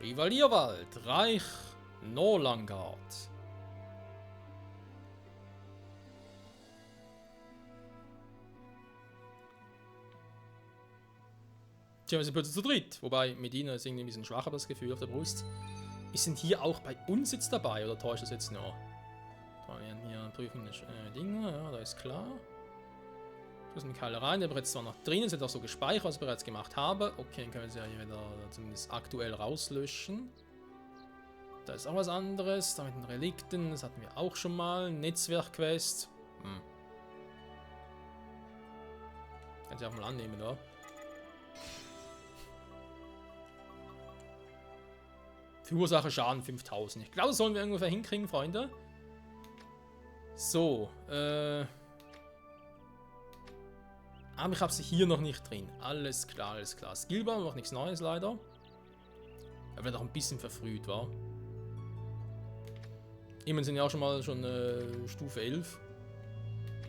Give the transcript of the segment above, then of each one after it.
Rivalierwald, Reich Norlangard. Tja, wir sind plötzlich zu dritt. Wobei, mit ihnen ist irgendwie ein bisschen schwach, aber das Gefühl auf der Brust. Wir sind hier auch bei uns jetzt dabei, oder täuscht das jetzt nur? Da werden hier prüfende Dinge, ja, da ist klar. Das sind keine rein, aber jetzt zwar noch drin, sind auch so gespeichert, was ich bereits gemacht habe. Okay, dann können wir sie ja hier wieder zumindest aktuell rauslöschen. Da ist auch was anderes, da mit den Relikten, das hatten wir auch schon mal. Netzwerkquest. Kann ich auch mal annehmen, oder? Verursache Schaden 5000. Ich glaube, das sollen wir ungefähr hinkriegen, Freunde. So, aber ich habe sie hier noch nicht drin. Alles klar, alles klar. Skillbaum, noch nichts Neues leider. Er wird auch ein bisschen verfrüht, war. Immerhin sind ja auch schon mal Stufe 11.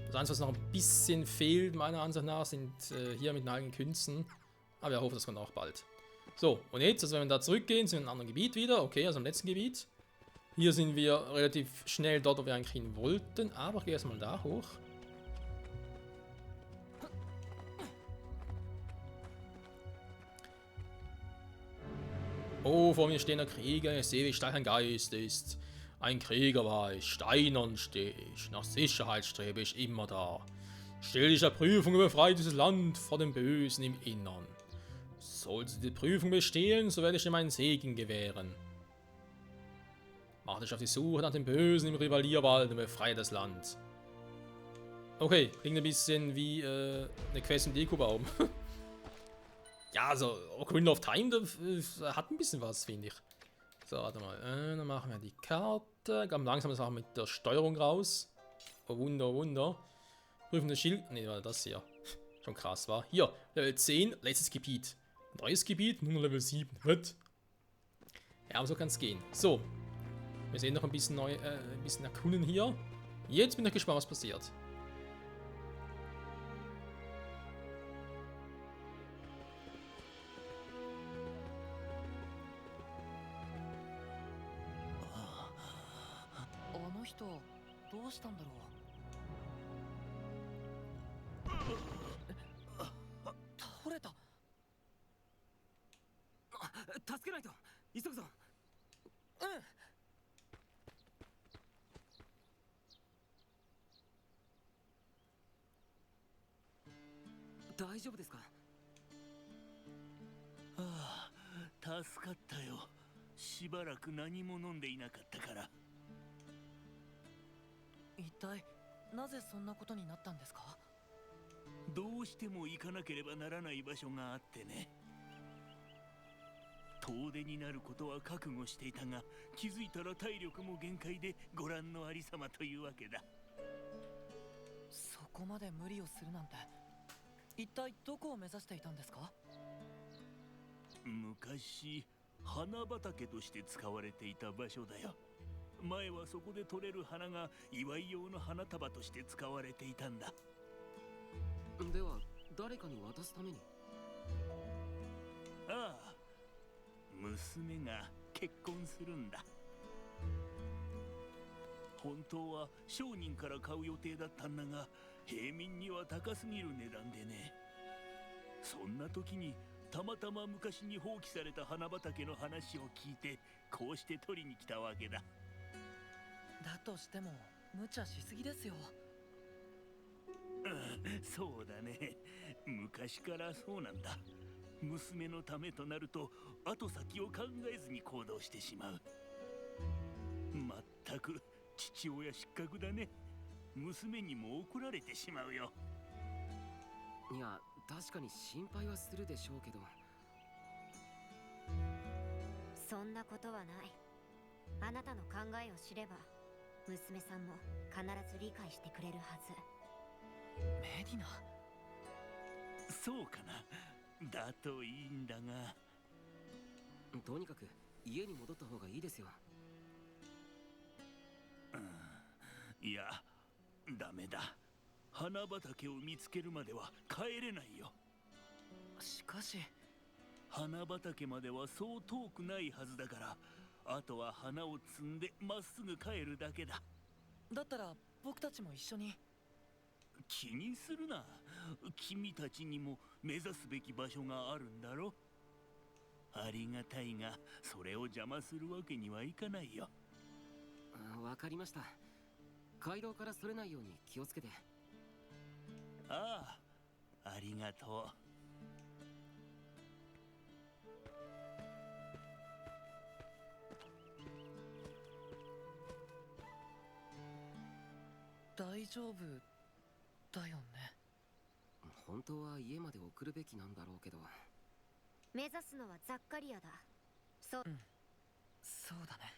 Das Einzige, was noch ein bisschen fehlt, meiner Ansicht nach, sind hier mit den eigenen Künsten. Aber ich hoffe, das kommt auch bald. So, und jetzt, also wenn wir da zurückgehen, sind wir in einem anderen Gebiet wieder. Okay, also im letzten Gebiet. Hier sind wir relativ schnell dort, wo wir eigentlich hin wollten. Aber ich gehe erstmal da hoch. Oh, vor mir stehen der Krieger. Ich sehe, wie stark ein Geist ist. Ein Krieger war ich, steinern stehe ich. Nach Sicherheit strebe ich immer da. Stell dich der Prüfung, befreit dieses Land vor dem Bösen im Innern. Sollst du die Prüfung bestehen, so werde ich dir meinen Segen gewähren. Mach dich auf die Suche nach dem Bösen im Rivalierwald und befreie das Land. Okay, klingt ein bisschen wie eine Quest im Deko-Baum. Ja, also Ocarina of Time hat ein bisschen was, finde ich. So, warte mal. Dann machen wir die Karte. Ganz langsam das auch mit der Steuerung raus. Oh, Wunder, oh, Wunder. Prüfen das Schild. Ne, war das hier. Schon krass, war. Hier, Level 10, letztes Gebiet. Neues Gebiet, nur Level 7. Was? Ja, aber so kann es gehen. So. Wir sehen noch ein bisschen ein bisschen erkunden hier. Jetzt bin ich gespannt, was passiert.助かったよ。しばらく何も飲んでいなかったから。一体なぜそんなことになったんですか？どうしても行かなければならない場所があってね。遠出になることは覚悟していたが、気づいたら体力も限界でご覧のありさまというわけだ。そこまで無理をするなんて、一体どこを目指していたんですか？昔花畑として使われていた場所だよ。前はそこで採れる花が祝い用の花束として使われていたんだ。では誰かに渡すために？ああ、娘が結婚するんだ。本当は商人から買う予定だったんだが、平民には高すぎる値段でね。そんな時にたまたま昔に放棄された花畑の話を聞いて、こうして取りに来たわけだ。だとしても無茶しすぎですよ。そうだね。昔からそうなんだ。娘のためとなると後先を考えずに行動してしまう。まったく父親失格だね。娘にも怒られてしまうよ。いや、確かに心配はするでしょうけど。そんなことはない。あなたの考えを知れば娘さんも必ず理解してくれるはず。メディナ。そうかな。だといいんだが。とにかく家に戻った方がいいですよ。いや、ダメだ。花畑を見つけるまでは帰れないよ。しかし花畑まではそう遠くないはずだから、あとは花を摘んでまっすぐ帰るだけだ。だったら僕たちも一緒に。気にするな。君たちにも目指すべき場所があるんだろ。ありがたいが、それを邪魔するわけにはいかないよ。わかりました。街道からそれないように気をつけて。ああ、ありがとう。大丈夫だよね。本当は家まで送るべきなんだろうけど。目指すのはザッカリアだ。そう。そうだね。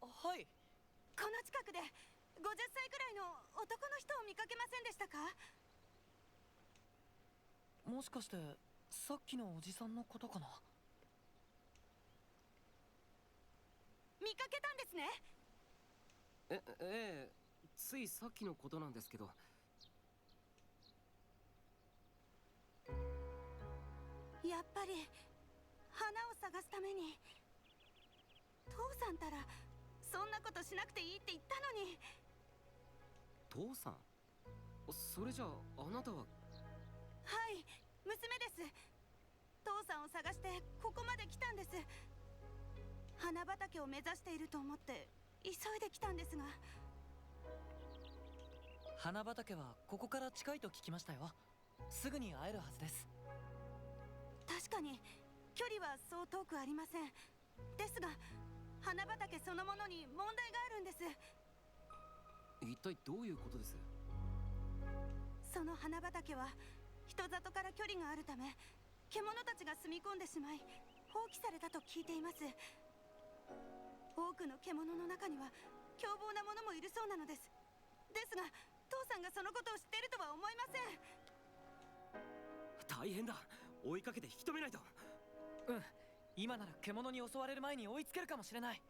はい。この近くで50歳くらいの男の人を見かけませんでしたか？もしかしてさっきのおじさんのことかな。見かけたんですね。ええ、ついさっきのことなんですけど。やっぱり花を探すために。父さんたらそんなことしなくていいって言ったのに。父さん？それじゃああなたは。はい、娘です。父さんを探してここまで来たんです。花畑を目指していると思って急いで来たんですが。花畑はここから近いと聞きましたよ。すぐに会えるはずです。確かに距離はそう遠くありません。ですが花畑そのものに問題があるんです。一体どういうことです？その花畑は人里から距離があるため獣たちが住み込んでしまい放棄されたと聞いています。多くの獣の中には凶暴なものもいるそうなのです。ですが父さんがそのことを知っているとは思いません。大変だ。追いかけて引き止めないと。今なら獣に襲われる前に追いつけるかもしれない。し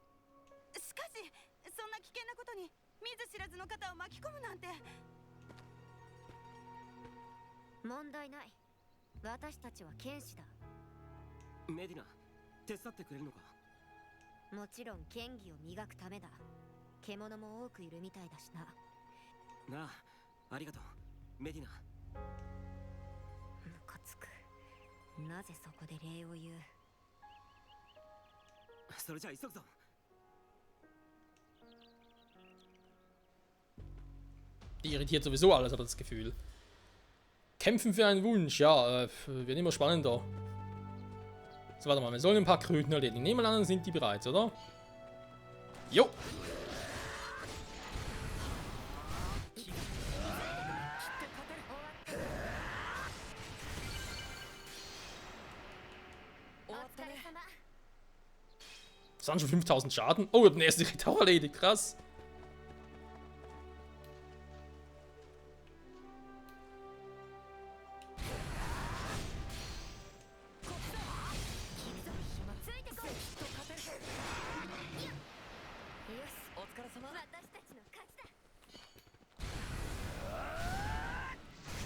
かしそんな危険なことに見ず知らずの方を巻き込むなんて。問題ない。私たちは剣士だ。メディナ、手伝ってくれるのか？もちろん剣技を磨くためだ。獣も多くいるみたいだしな。なあ、ありがとうメディナ。ムカつく。なぜそこで礼を言う。それじゃあ急ぐぞ。Die irritiert sowieso alles, hat das Gefühl. Kämpfen für einen Wunsch, ja, wird immer spannender. So, warte mal, wir sollen ein paar Kröten erledigen. Nehmen wir an, dann sind die bereits, oder? Jo! Das waren schon 5000 Schaden. Oh, wir haben den ersten direkt auch erledigt, krass.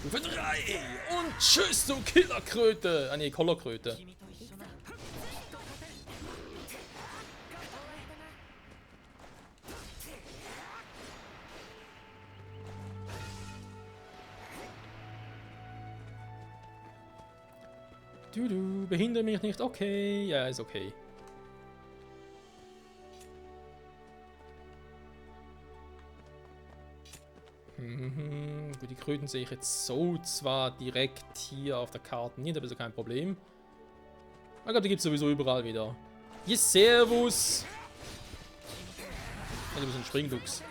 Stufe 3 und tschüss, du Killerkröte! Ah ne, Kollerkröte. Du, behindere mich nicht. Okay, ja, ist okay. Gut, die Kröten sehe ich jetzt so zwar direkt hier auf der Karte nicht, aber ist ja kein Problem. Ich glaube, die gibt es sowieso überall wieder. Yes, servus! Ja, du bist ein Springduchs.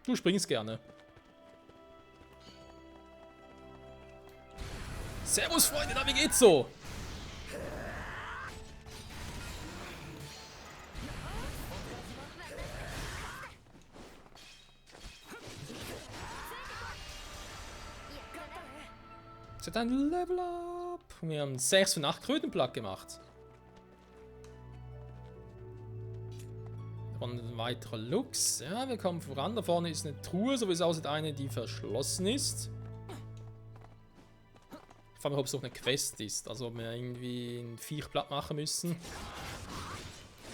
Du springst gerne. Servus, Freunde, na, wie geht's so? Es hat ein Level Up. Wir haben 6 von 8 Kröten platt gemacht. Aber ein weiterer Lux. Ja, wir kommen voran. Da vorne ist eine Truhe, so wie es aussieht, eine, die verschlossen ist. Ich frage mich, ob es noch eine Quest ist. Also ob wir irgendwie ein Viech platt machen müssen.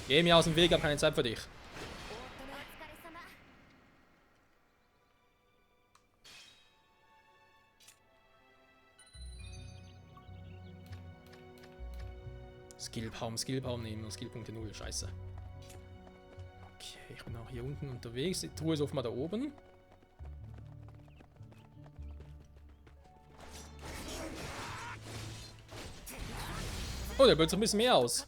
Geh mir aus dem Weg, ich habe keine Zeit für dich. Skillbaum nehmen, Skillpunkte 0, scheiße. Okay, ich bin auch hier unten unterwegs. Die Truhe ist offenbar da oben. Oh, der bildet sich ein bisschen mehr aus.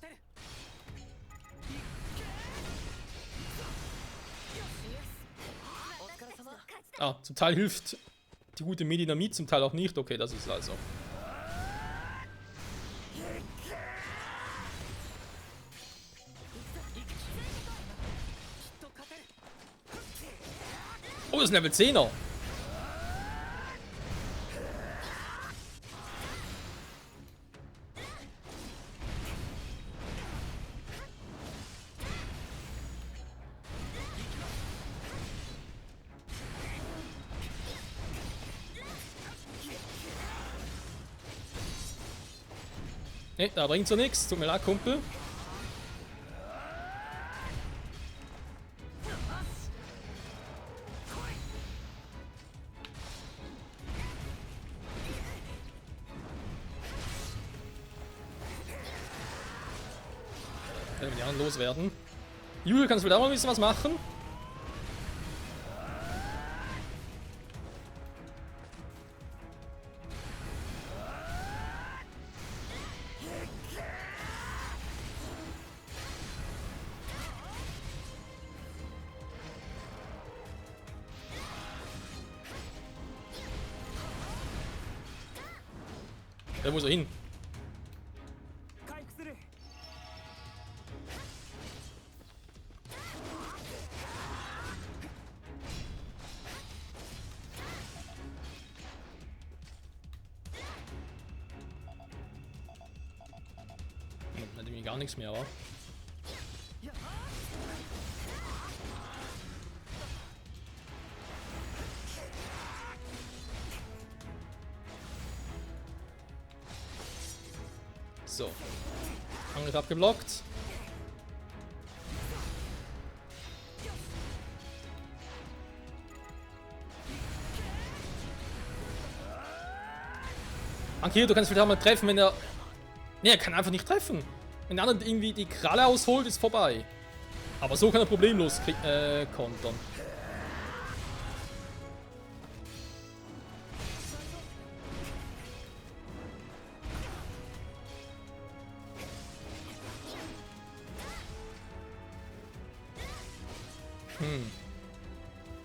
Ah, zum Teil hilft die gute Medinamit, zum Teil auch nicht. Okay, das ist also. Oh, das ist ein Level 10er. Ne, da bringt so nichts. Tut mir leid, Kumpel. Wenn wir die anderen loswerden. Julia, kannst du da mal ein bisschen was machen? Da muss er hin. Hat irgendwie gar nichts mehr, wa? So. Angriff abgeblockt. Anki, du kannst vielleicht auch mal treffen, wenn er... Ne, er kann einfach nicht treffen. Wenn der andere irgendwie die Kralle ausholt, ist vorbei. Aber so kann er problemlos kontern.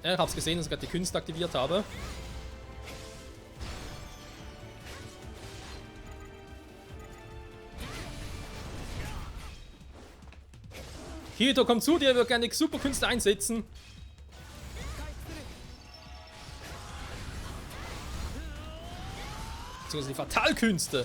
Ja, ich hab's gesehen, dass ich gerade die Künste aktiviert habe. Kirito, komm zu dir, wir würden gerne die Superkünste einsetzen. Beziehungsweise die Fatalkünste.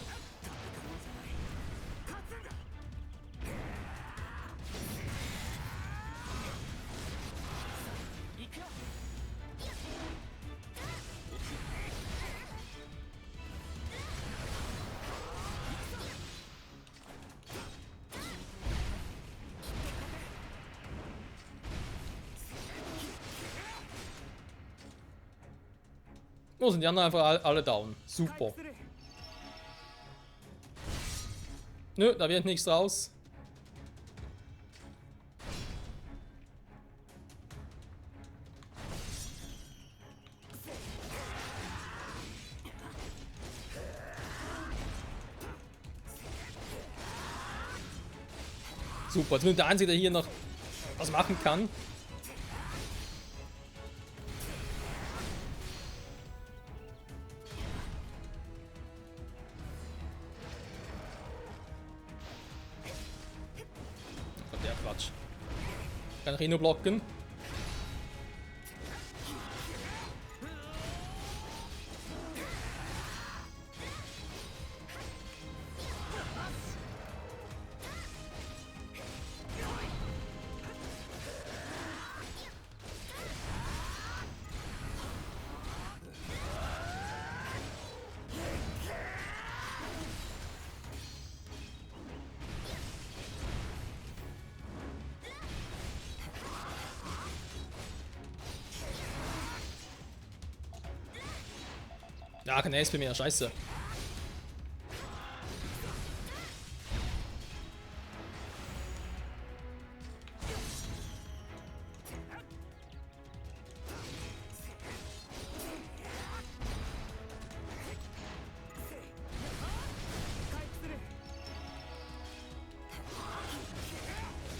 Wo sind die anderen einfach alle down? Super. Nö, da wird nichts raus. Super, zumindest der Einzige, der hier noch was machen kann. Der Quatsch. Kann Reno blocken. Ja, kein SP mehr, scheiße.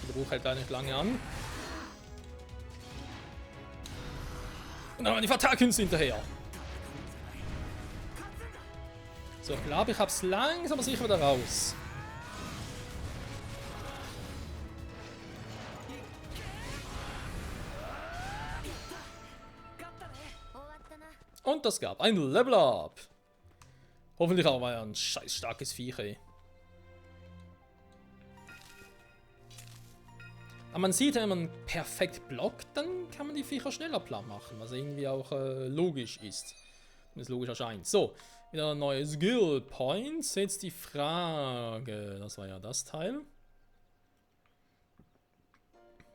Der Buch hält da nicht lange an. Und dann waren die Fatalkünste hinterher. So, ich glaube, ich habe es langsam aber sicher wieder raus. Und das gab ein Level Up. Hoffentlich auch mal ein scheiß starkes Viech, ey. Aber man sieht, wenn man perfekt blockt, dann kann man die Viecher schneller platt machen, was irgendwie auch logisch ist. Wenn es logisch erscheint. So, wieder ein neues Skill Point. Jetzt die Frage, das war ja das Teil.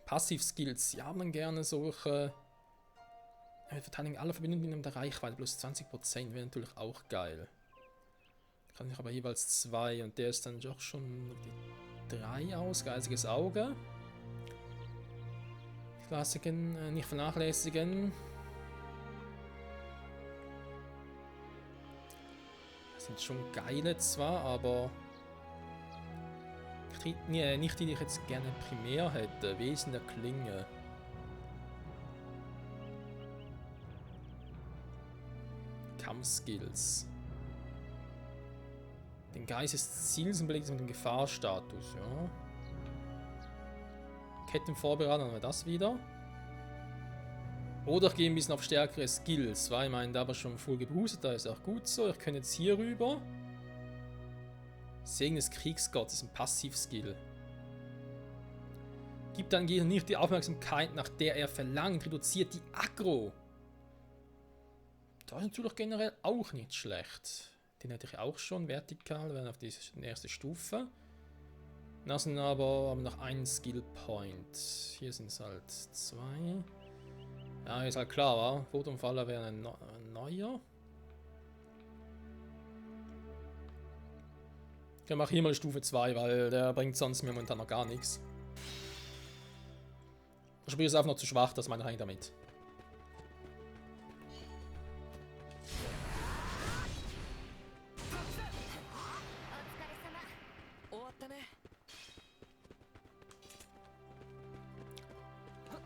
Passiv-Skills, ja, man gerne solche... Verteidigung aller Verbindungen in der Reichweite, plus 20% wäre natürlich auch geil. Kann ich aber jeweils 2 und der ist dann doch schon die 3 aus, geistiges Auge. Klassiken, nicht vernachlässigen. Das sind schon geile zwar, aber nicht die ich jetzt gerne primär hätte. Wesen der Klinge. Kampfskills. Den Geist des Ziels und belegt mit dem Gefahrstatus, ja. Kettenvorbereitung, dann haben wir das wieder. Oder ich gehe ein bisschen auf stärkere Skills, weil ich meine, da war schon voll geboostet, da ist auch gut so. Ich kann jetzt hier rüber. Segen des Kriegsgottes ist ein Passivskill. Gibt dann Gegner nicht die Aufmerksamkeit, nach der er verlangt, reduziert die Aggro. Das ist natürlich generell auch nicht schlecht. Den hätte ich auch schon vertikal, wenn auf die erste Stufe. Das sind aber noch einen Skill Point. Hier sind es halt 2. Ja, ist halt klar, wa? Photonfaller wäre ein neuer. Ich mache hier mal Stufe 2, weil der bringt sonst mir momentan noch gar nichts. Das Spiel ist einfach noch zu schwach, das meine ich damit.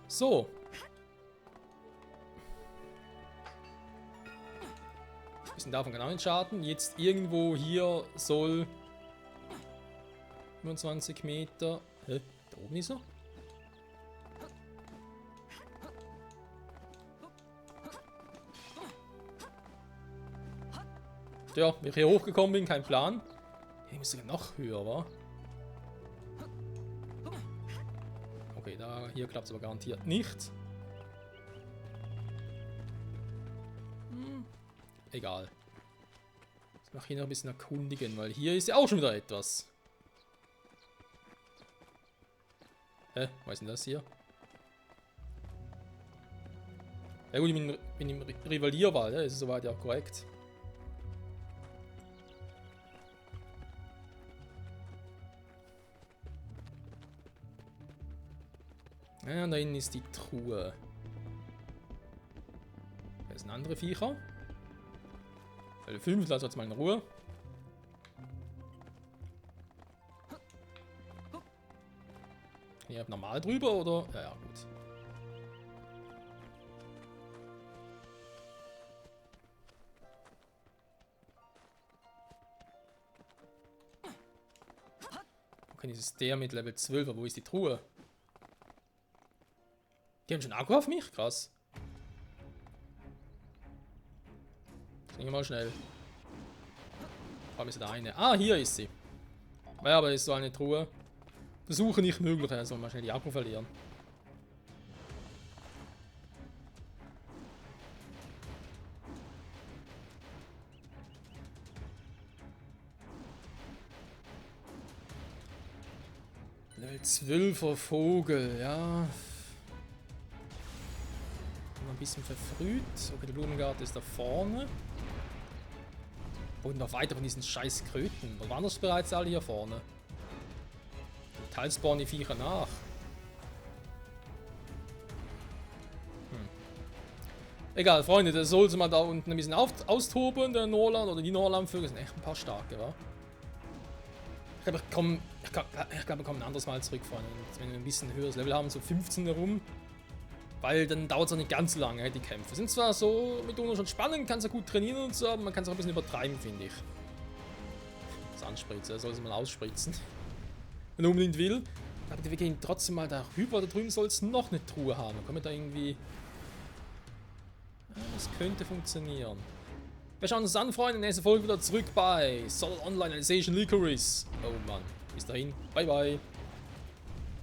So. Bisschen davon genau nicht schaden. Jetzt irgendwo hier soll 25 Meter. Hä? Da oben ist er? Ja, wie ich hier hochgekommen bin, kein Plan. Hier muss sogar noch höher, wa? Okay, hier klappt es aber garantiert nicht. Egal. Jetzt mache ich hier noch ein bisschen erkundigen, weil hier ist ja auch schon wieder etwas. Hä? Was ist denn das hier? Ja gut, ich bin im Rivalierwald, ja, ist soweit ja korrekt. Ja, da hinten ist die Truhe. Da sind andere Viecher. Level 5, lass uns mal in Ruhe. Hier normal drüber, oder? Ja, ja, gut. Okay, das ist der mit Level 12, aber wo ist die Truhe? Die haben schon Akku auf mich? Krass. Gehen wir mal schnell. Warum ist da eine? Ah, hier ist sie. Ja, aber ist so eine Truhe. Versuche nicht möglich, also mal schnell die Akku verlieren. Level 12er Vogel, ja. Ein bisschen verfrüht. Okay, der Blumengarten ist da vorne. Und noch weiter von diesen scheiß Kröten. Oder waren das bereits alle hier vorne? Teils spawnen die Viecher nach. Egal, Freunde, das sollte man da unten ein bisschen austoben, der Norland oder die Norlandvögel sind echt ein paar starke, wa? Ich glaube, wir kommen ein anderes Mal zurück, Freunde. Wenn wir ein bisschen höheres Level haben, so 15 herum. Weil dann dauert es auch nicht ganz so lange, die Kämpfe. Sind zwar so mitunter schon spannend, kann es ja gut trainieren und so, aber man kann es auch ein bisschen übertreiben, finde ich. Das Anspritze, soll es mal ausspritzen. Wenn er unbedingt will. Aber wir gehen trotzdem mal darüber. Da drüben soll es noch eine Truhe haben. Dann kommen wir da irgendwie... Ja, das könnte funktionieren. Wir schauen uns an, Freunde. In der nächsten Folge wieder zurück bei Sword Art Online Alicization Lycoris. Oh Mann. Bis dahin. Bye, bye.